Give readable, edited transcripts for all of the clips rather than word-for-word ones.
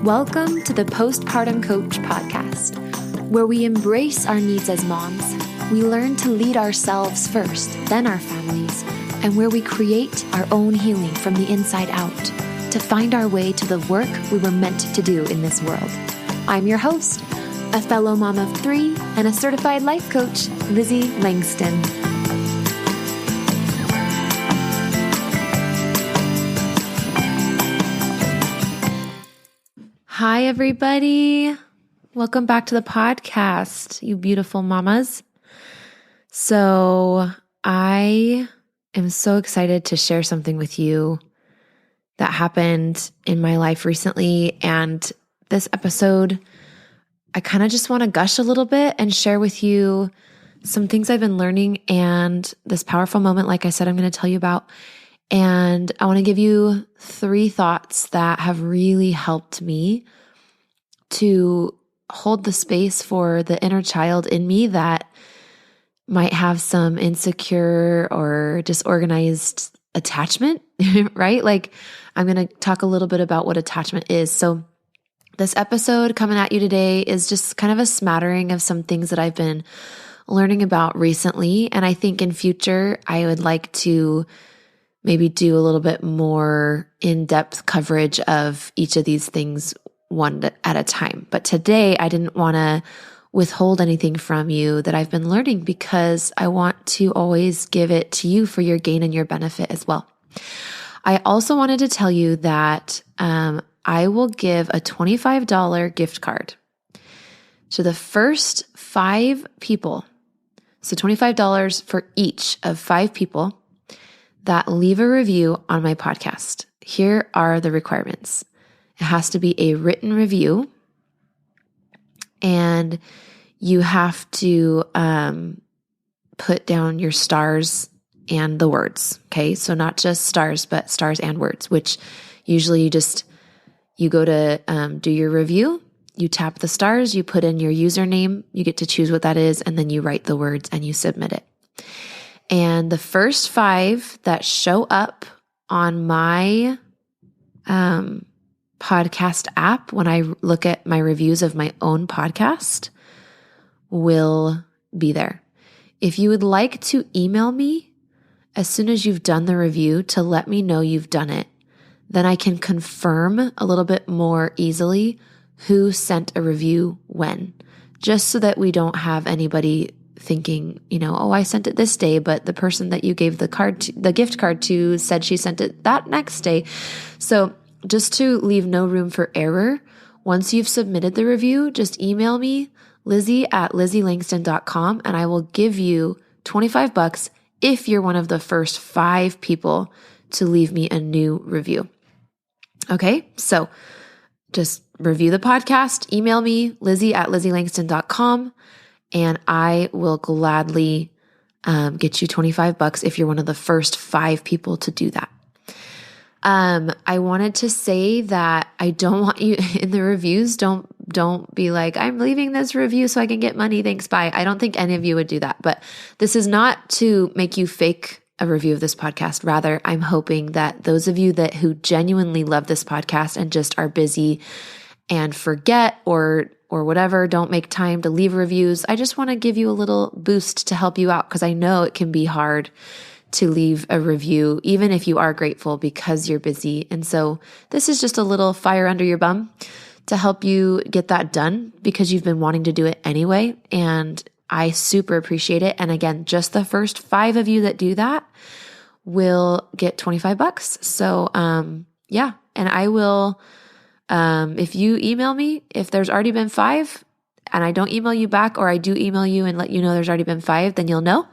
Welcome to the Postpartum Coach podcast, where we embrace our needs as moms, we learn to lead ourselves first, then our families, and where we create our own healing from the inside out to find our way to the work we were meant to do in this world. I'm your host, a fellow mom of 3 and a certified life coach, Lizzie Langston. Hi, everybody. Welcome back to the podcast, you beautiful mamas. So I am so excited to share something with you that happened in my life recently. And this episode, I kind of just want to gush a little bit and share with you some things I've been learning and this powerful moment, like I said, I'm going to tell you about. And I want to give you 3 thoughts that have really helped me to hold the space for the inner child in me that might have some insecure or disorganized attachment, right? Like I'm going to talk a little bit about what attachment is. So this episode coming at you today is just kind of a smattering of some things that I've been learning about recently. And I think in future, I would like to maybe do a little bit more in-depth coverage of each of these things one at a time. But today I didn't want to withhold anything from you that I've been learning because I want to always give it to you for your gain and your benefit as well. I also wanted to tell you that I will give a $25 gift card to the first 5 people. So $25 for each of 5 people that leave a review on my podcast. Here are the requirements. It has to be a written review, and you have to put down your stars and the words, okay? So not just stars, but stars and words, which usually you go to do your review, you tap the stars, you put in your username, you get to choose what that is, and then you write the words and you submit it. And the first 5 that show up on my podcast app when I look at my reviews of my own podcast will be there. If you would like to email me as soon as you've done the review to let me know you've done it, then I can confirm a little bit more easily who sent a review when, just so that we don't have anybody thinking, oh, I sent it this day, but the person that you gave the gift card to said she sent it that next day. So just to leave no room for error, once you've submitted the review, just email me, Lizzie@LizzieLangston.com, and I will give you $25 if you're one of the first 5 people to leave me a new review. Okay, so just review the podcast, email me, Lizzie@LizzieLangston.com, and I will gladly get you $25 if you're one of the first 5 people to do that. I wanted to say that I don't want you in the reviews. Don't be like, I'm leaving this review so I can get money. Thanks. Bye. I don't think any of you would do that, but this is not to make you fake a review of this podcast. Rather, I'm hoping that those of you who genuinely love this podcast and just are busy and forget or whatever, don't make time to leave reviews. I just want to give you a little boost to help you out because I know it can be hard to leave a review, even if you are grateful because you're busy. And so this is just a little fire under your bum to help you get that done because you've been wanting to do it anyway. And I super appreciate it. And again, just the first 5 of you that do that will get $25. So, yeah. And I will, if you email me, if there's already been 5 and I don't email you back, or I do email you and let you know there's already been 5, then you'll know.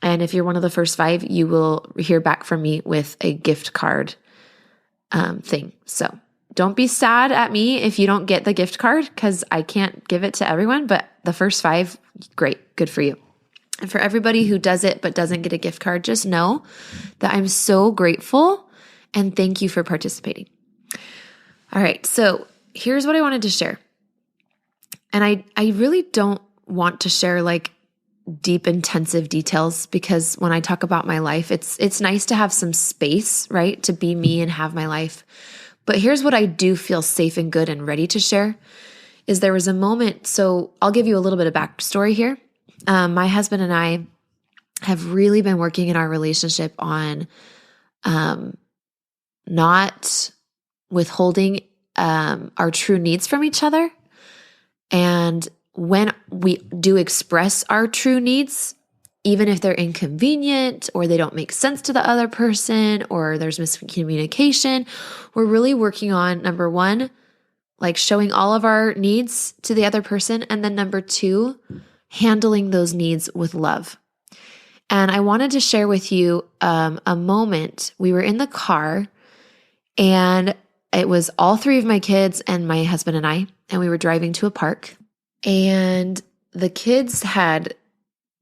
And if you're one of the first 5, you will hear back from me with a gift card thing. So don't be sad at me if you don't get the gift card because I can't give it to everyone, but the first 5, great, good for you. And for everybody who does it but doesn't get a gift card, just know that I'm so grateful and thank you for participating. All right, so here's what I wanted to share. And I really don't want to share like deep, intensive details because when I talk about my life, it's nice to have some space, right? To be me and have my life. But here's what I do feel safe and good and ready to share is there was a moment. So I'll give you a little bit of backstory here. My husband and I have really been working in our relationship on not withholding our true needs from each other. And when we do express our true needs, even if they're inconvenient or they don't make sense to the other person or there's miscommunication, we're really working on, number one, like showing all of our needs to the other person. And then number two, handling those needs with love. And I wanted to share with you a moment. We were in the car and it was all three of my kids and my husband and I, and we were driving to a park. And the kids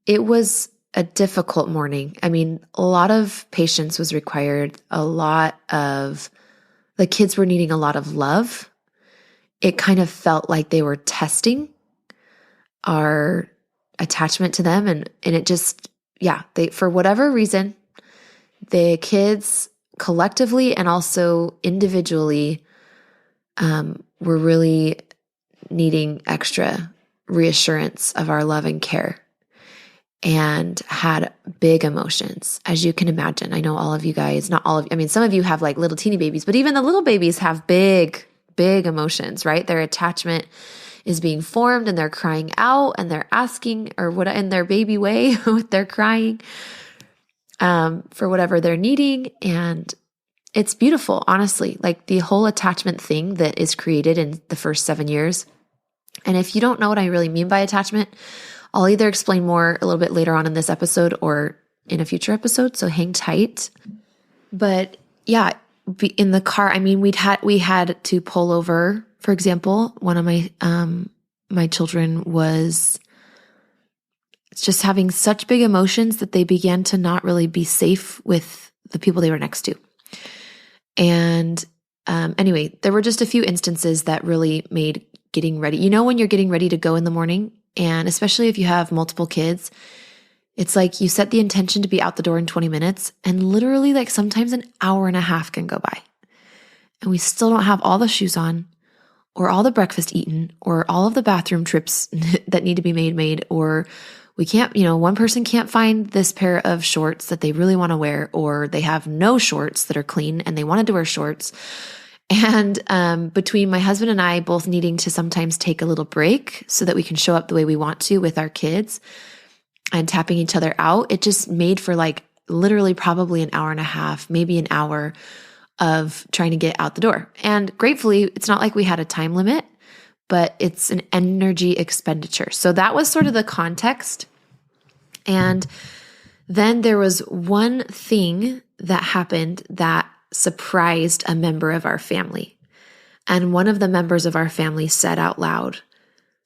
it was a difficult morning. I mean, a lot of patience was required. The kids were needing a lot of love. It kind of felt like they were testing our attachment to them. And it just, for whatever reason, the kids collectively and also individually were really needing extra reassurance of our love and care and had big emotions, as you can imagine. I know all of you guys, not all of you, I mean, some of you have like little teeny babies, but even the little babies have big emotions, right? Their attachment is being formed and they're crying out and they're asking or what in their baby way, they're crying for whatever they're needing. And it's beautiful, honestly, like the whole attachment thing that is created in the first 7 years. And if you don't know what I really mean by attachment, I'll either explain more a little bit later on in this episode or in a future episode. So hang tight. But yeah, in the car, I mean, we had to pull over. For example, one of my children was just having such big emotions that they began to not really be safe with the people they were next to. And anyway, there were just a few instances that really made getting ready. You know, when you're getting ready to go in the morning, and especially if you have multiple kids, it's like you set the intention to be out the door in 20 minutes, and literally like sometimes an hour and a half can go by. And we still don't have all the shoes on, or all the breakfast eaten, or all of the bathroom trips that need to be made, or we can't, one person can't find this pair of shorts that they really want to wear, or they have no shorts that are clean and they wanted to wear shorts. And between my husband and I both needing to sometimes take a little break so that we can show up the way we want to with our kids and tapping each other out, it just made for like literally probably an hour and a half, maybe an hour of trying to get out the door. And gratefully, it's not like we had a time limit, but it's an energy expenditure. So that was sort of the context. And then there was one thing that happened that surprised a member of our family. And one of the members of our family said out loud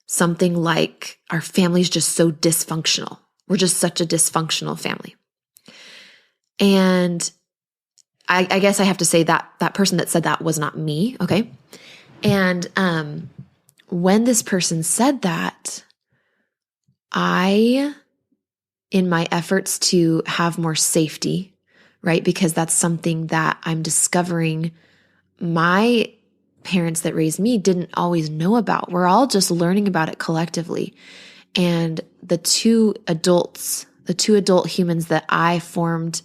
something like, our family's just so dysfunctional. We're just such a dysfunctional family. And I guess I have to say that that person that said that was not me, okay? And when this person said that, in my efforts to have more safety, right? Because that's something that I'm discovering my parents that raised me didn't always know about. We're all just learning about it collectively. And the two adult humans that I formed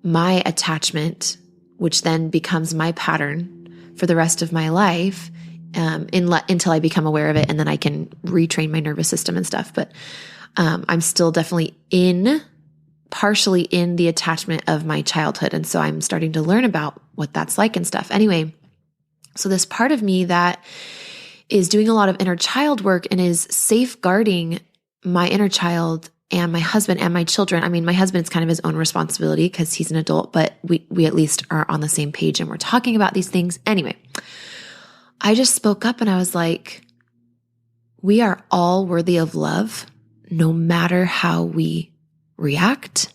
my attachment, which then becomes my pattern for the rest of my life, until I become aware of it, and then I can retrain my nervous system and stuff. But I'm still definitely partially in the attachment of my childhood. And so I'm starting to learn about what that's like and stuff. Anyway, so this part of me that is doing a lot of inner child work and is safeguarding my inner child and my husband and my children. I mean, my husband's kind of his own responsibility because he's an adult, but we at least are on the same page and we're talking about these things. Anyway, I just spoke up and I was like, we are all worthy of love, no matter how we react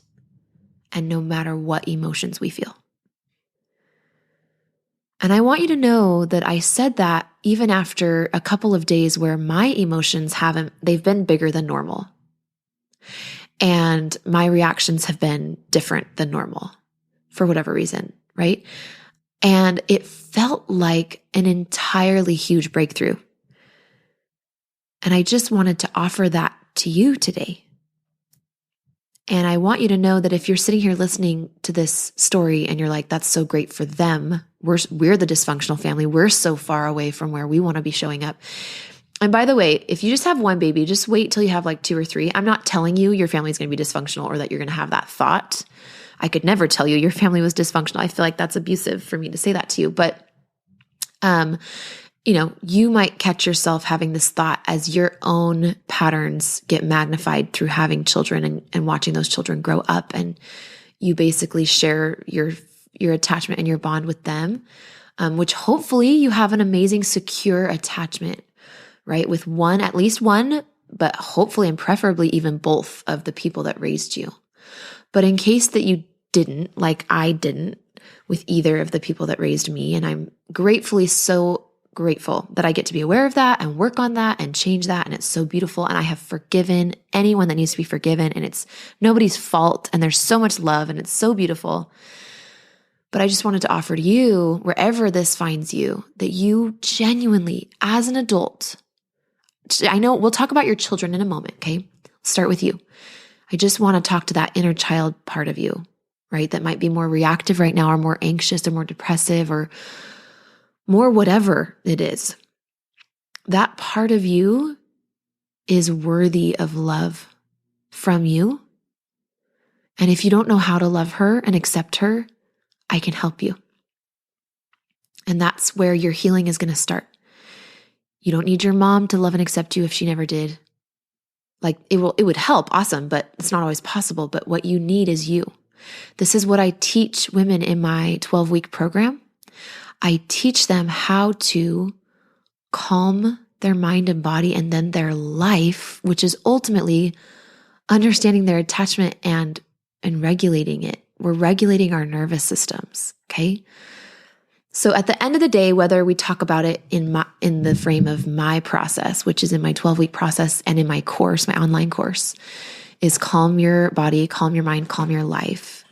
and no matter what emotions we feel. And I want you to know that I said that even after a couple of days where my emotions they've been bigger than normal. And my reactions have been different than normal for whatever reason, right? And it felt like an entirely huge breakthrough. And I just wanted to offer that to you today. And I want you to know that if you're sitting here listening to this story and you're like, that's so great for them, we're the dysfunctional family, we're so far away from where we want to be showing up. And by the way, if you just have one baby, just wait till you have like 2 or 3. I'm not telling you your family's going to be dysfunctional or that you're going to have that thought. I could never tell you your family was dysfunctional. I feel like that's abusive for me to say that to you. But, you might catch yourself having this thought as your own patterns get magnified through having children and watching those children grow up, and you basically share your attachment and your bond with them, which hopefully you have an amazing, secure attachment, right? With at least one, but hopefully and preferably even both of the people that raised you. But in case that you didn't, like I didn't with either of the people that raised me, and I'm so grateful that I get to be aware of that and work on that and change that. And it's so beautiful. And I have forgiven anyone that needs to be forgiven. And it's nobody's fault. And there's so much love and it's so beautiful. But I just wanted to offer to you, wherever this finds you, that you genuinely, as an adult, I know we'll talk about your children in a moment. Okay. Let's start with you. I just want to talk to that inner child part of you, right? That might be more reactive right now, or more anxious, or more depressive, or more whatever it is. That part of you is worthy of love from you. And if you don't know how to love her and accept her, I can help you. And that's where your healing is going to start. You don't need your mom to love and accept you if she never did. Like it would help, awesome, but it's not always possible. But what you need is you. This is what I teach women in my 12-week program. I teach them how to calm their mind and body and then their life, which is ultimately understanding their attachment and regulating it. We're regulating our nervous systems, okay? So at the end of the day, whether we talk about it in the frame of my process, which is in my 12-week process, and in my course, my online course, is calm your body, calm your mind, calm your life.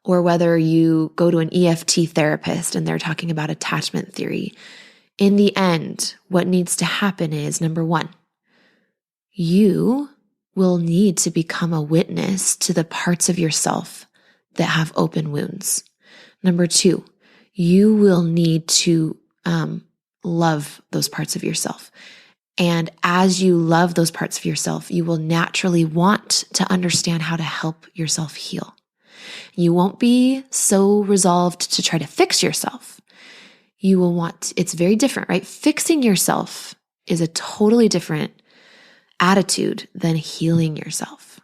Or whether you go to an EFT therapist and they're talking about attachment theory, in the end, what needs to happen is, number 1, you will need to become a witness to the parts of yourself that have open wounds. Number 2, you will need to love those parts of yourself. And as you love those parts of yourself, you will naturally want to understand how to help yourself heal. You won't be so resolved to try to fix yourself. You will it's very different, right? Fixing yourself is a totally different attitude than healing yourself.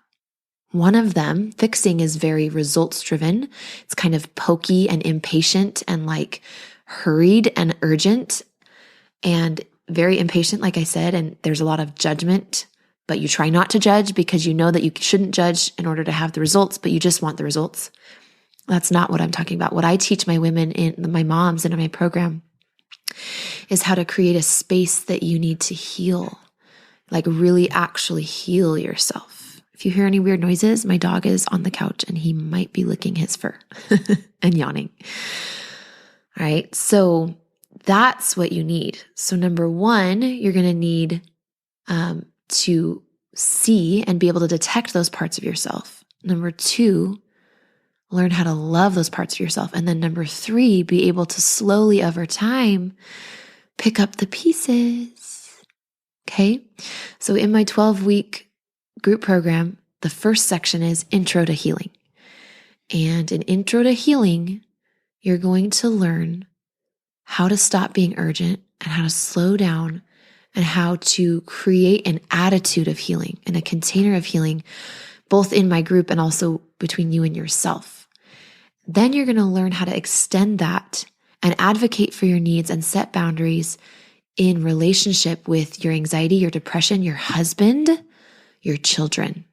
One of them, fixing, is very results driven. It's kind of pokey and impatient and like hurried and urgent and very impatient, like I said, and there's a lot of judgment. But you try not to judge because you know that you shouldn't judge in order to have the results, but you just want the results. That's not what I'm talking about. What I teach my women, my moms in my program, is how to create a space that you need to heal, like really actually heal yourself. If you hear any weird noises, my dog is on the couch and he might be licking his fur and yawning. All right, so that's what you need. So number 1, you're going to need to see and be able to detect those parts of yourself. Number 2, learn how to love those parts of yourself. And then number 3, be able to slowly over time pick up the pieces. Okay? So in my 12-week group program, the first section is Intro to Healing. And in Intro to Healing, you're going to learn how to stop being urgent and how to slow down and how to create an attitude of healing and a container of healing, both in my group and also between you and yourself. Then you're going to learn how to extend that and advocate for your needs and set boundaries in relationship with your anxiety, your depression, your husband, your children,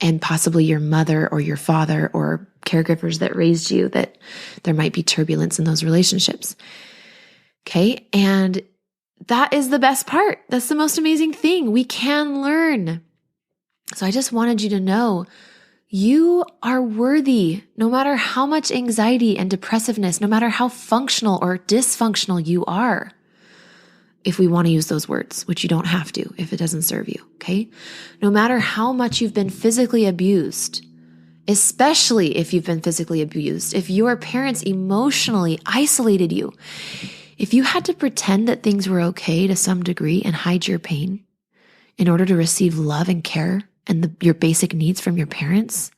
and possibly your mother or your father or caregivers that raised you, that there might be turbulence in those relationships. Okay. And that is the best part. That's the most amazing thing. We can learn. So I just wanted you to know You are worthy, no matter how much anxiety and depressiveness, no matter how functional or dysfunctional you are. If we want to use those words, which you don't have to if it doesn't serve you, okay? No matter how much you've been physically abused, especially if you've been physically abused, if your parents emotionally isolated you, if you had to pretend that things were okay to some degree and hide your pain in order to receive love and care and your basic needs from your parents,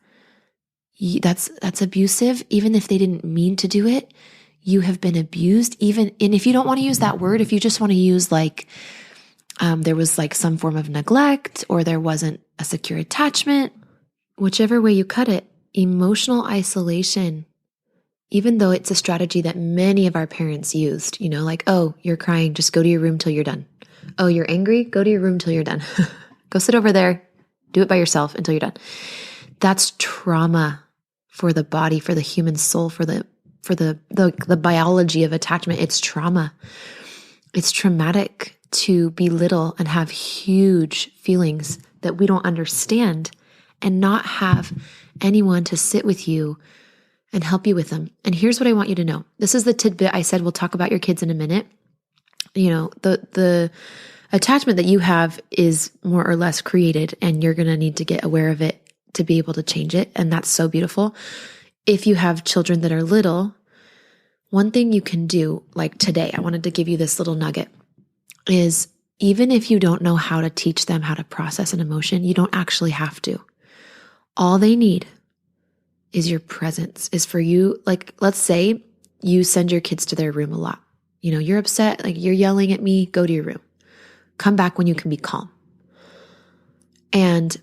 that's abusive. Even if they didn't mean to do it, you have been abused. And if you don't want to use that word, if you just want to use there was some form of neglect, or there wasn't a secure attachment, whichever way you cut it, emotional isolation, even though it's a strategy that many of our parents used, oh, you're crying, just go to your room till you're done. Oh, you're angry, go to your room till you're done. Go sit over there, do it by yourself until you're done. That's trauma for the body, for the human soul, for the biology of attachment. It's trauma. It's traumatic to belittle and have huge feelings that we don't understand and not have anyone to sit with you and help you with them. And here's what I want you to know. This is the tidbit I said we'll talk about your kids in a minute. The attachment that you have is more or less created, and you're going to need to get aware of it to be able to change it. And that's so beautiful. If you have children that are little, one thing you can do, like today, I wanted to give you this little nugget, is even if you don't know how to teach them how to process an emotion, you don't actually have to. All they need is your presence, is for you. Let's say you send your kids to their room a lot. You're upset, you're yelling at me, go to your room. Come back when you can be calm. And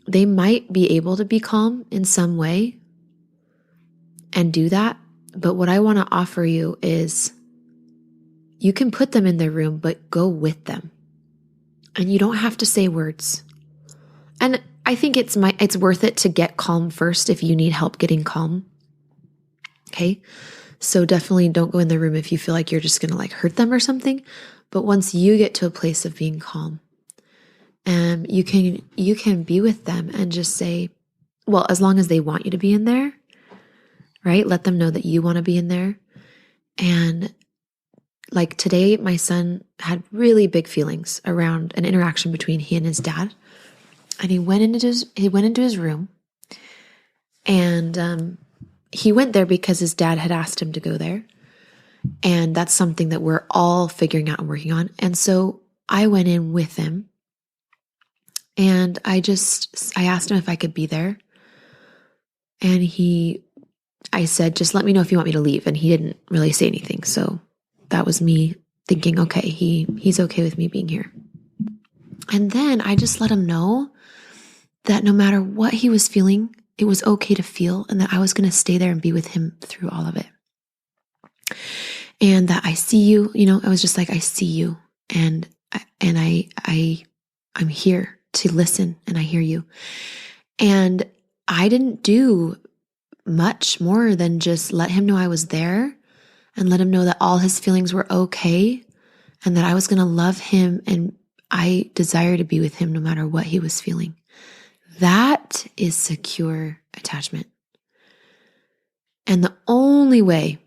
they might be able to be calm in some way and do that. But what I want to offer you is you can put them in their room, but go with them. And you don't have to say words. And I think it's worth it to get calm first if you need help getting calm. Okay? So definitely don't go in their room if you feel like you're just going to hurt them or something. But once you get to a place of being calm, you can be with them and just say, well, as long as they want you to be in there, right? Let them know that you want to be in there. And today, my son had really big feelings around an interaction between he and his dad. And he went into his room, and he went there because his dad had asked him to go there. And that's something that we're all figuring out and working on. And so I went in with him, and I asked him if I could be there. And I said, just let me know if you want me to leave. And he didn't really say anything. So that was me thinking, okay, he's okay with me being here. And then I just let him know that no matter what he was feeling, it was okay to feel, and that I was going to stay there and be with him through all of it. And that I see you, I was just I see you, and I'm here to listen, and I hear you. And I didn't do much more than just let him know I was there and let him know that all his feelings were okay and that I was going to love him, and I desire to be with him no matter what he was feeling. That is secure attachment. And the only way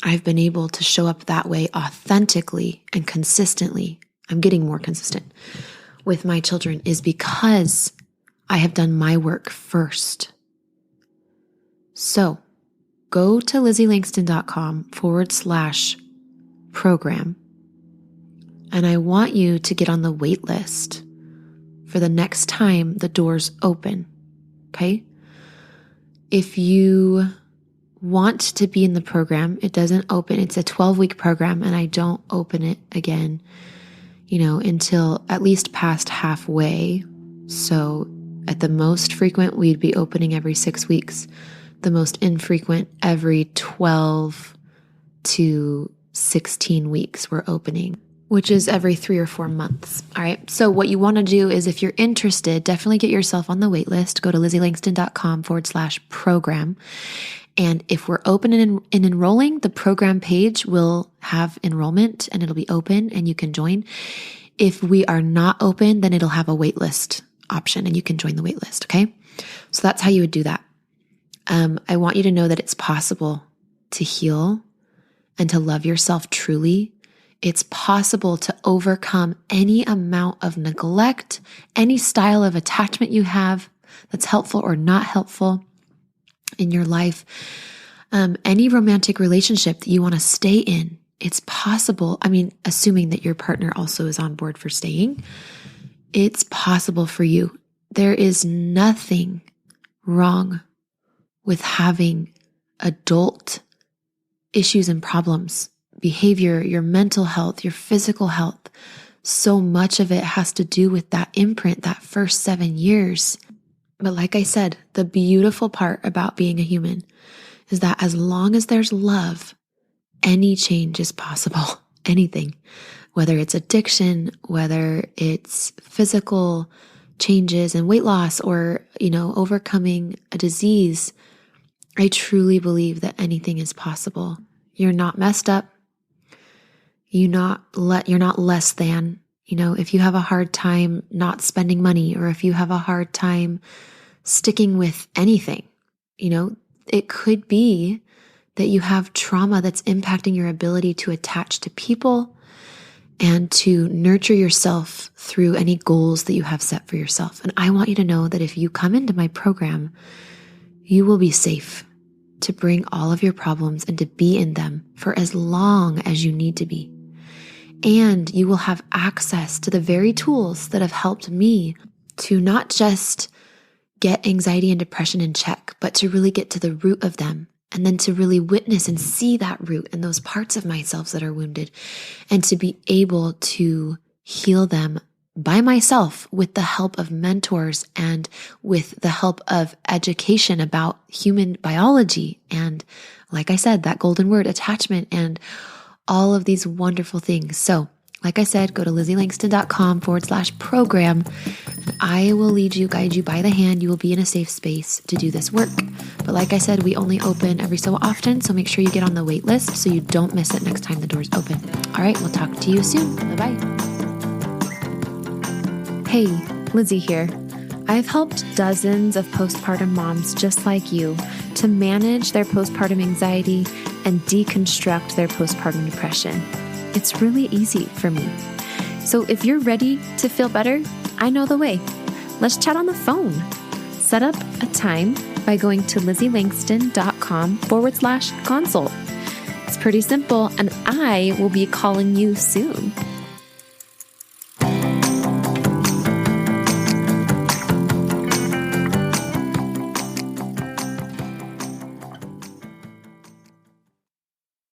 I've been able to show up that way authentically and consistently, I'm getting more consistent with my children, is because I have done my work first. So go to LizzieLangston.com/program. And I want you to get on the wait list for the next time the doors open. Okay? If you want to be in the program, it doesn't open. It's a 12-week program, and I don't open it again, until at least past halfway. So at the most frequent, we'd be opening every 6 weeks. The most infrequent, every 12 to 16 weeks we're opening, which is every 3 or 4 months. All right. So what you want to do is, if you're interested, definitely get yourself on the wait list. Go to LizzieLangston.com/program. And if we're open and enrolling, the program page will have enrollment, and it'll be open and you can join. If we are not open, then it'll have a wait list option and you can join the wait list. Okay. So that's how you would do that. I want you to know that it's possible to heal and to love yourself truly. It's possible to overcome any amount of neglect, any style of attachment you have that's helpful or not helpful in your life, any romantic relationship that you want to stay in. It's possible. I mean, assuming that your partner also is on board for staying, it's possible for you. There is nothing wrong with having adult issues and problems, behavior, your mental health, your physical health. So much of it has to do with that imprint, that first 7 years. But like I said, the beautiful part about being a human is that as long as there's love, any change is possible. Anything, whether it's addiction, whether it's physical changes and weight loss, or, overcoming a disease. I truly believe that anything is possible. You're not messed up. You're not less than. If you have a hard time not spending money, or if you have a hard time sticking with anything, it could be that you have trauma that's impacting your ability to attach to people and to nurture yourself through any goals that you have set for yourself. And I want you to know that if you come into my program, you will be safe to bring all of your problems and to be in them for as long as you need to be. And you will have access to the very tools that have helped me to not just get anxiety and depression in check, but to really get to the root of them, and then to really witness and see that root and those parts of myself that are wounded, and to be able to heal them by myself with the help of mentors and with the help of education about human biology. And like I said, that golden word, attachment, and all of these wonderful things. So like I said, go to lizzieLangston.com/program. I will guide you by the hand. You will be in a safe space to do this work. But like I said, we only open every so often, so make sure you get on the wait list so you don't miss it next time the doors open. All right, we'll talk to you soon. Bye-bye. Hey, Lizzie here. I've helped dozens of postpartum moms just like you to manage their postpartum anxiety and deconstruct their postpartum depression. It's really easy for me. So if you're ready to feel better, I know the way. Let's chat on the phone. Set up a time by going to LizzieLangston.com/consult. It's pretty simple, and I will be calling you soon.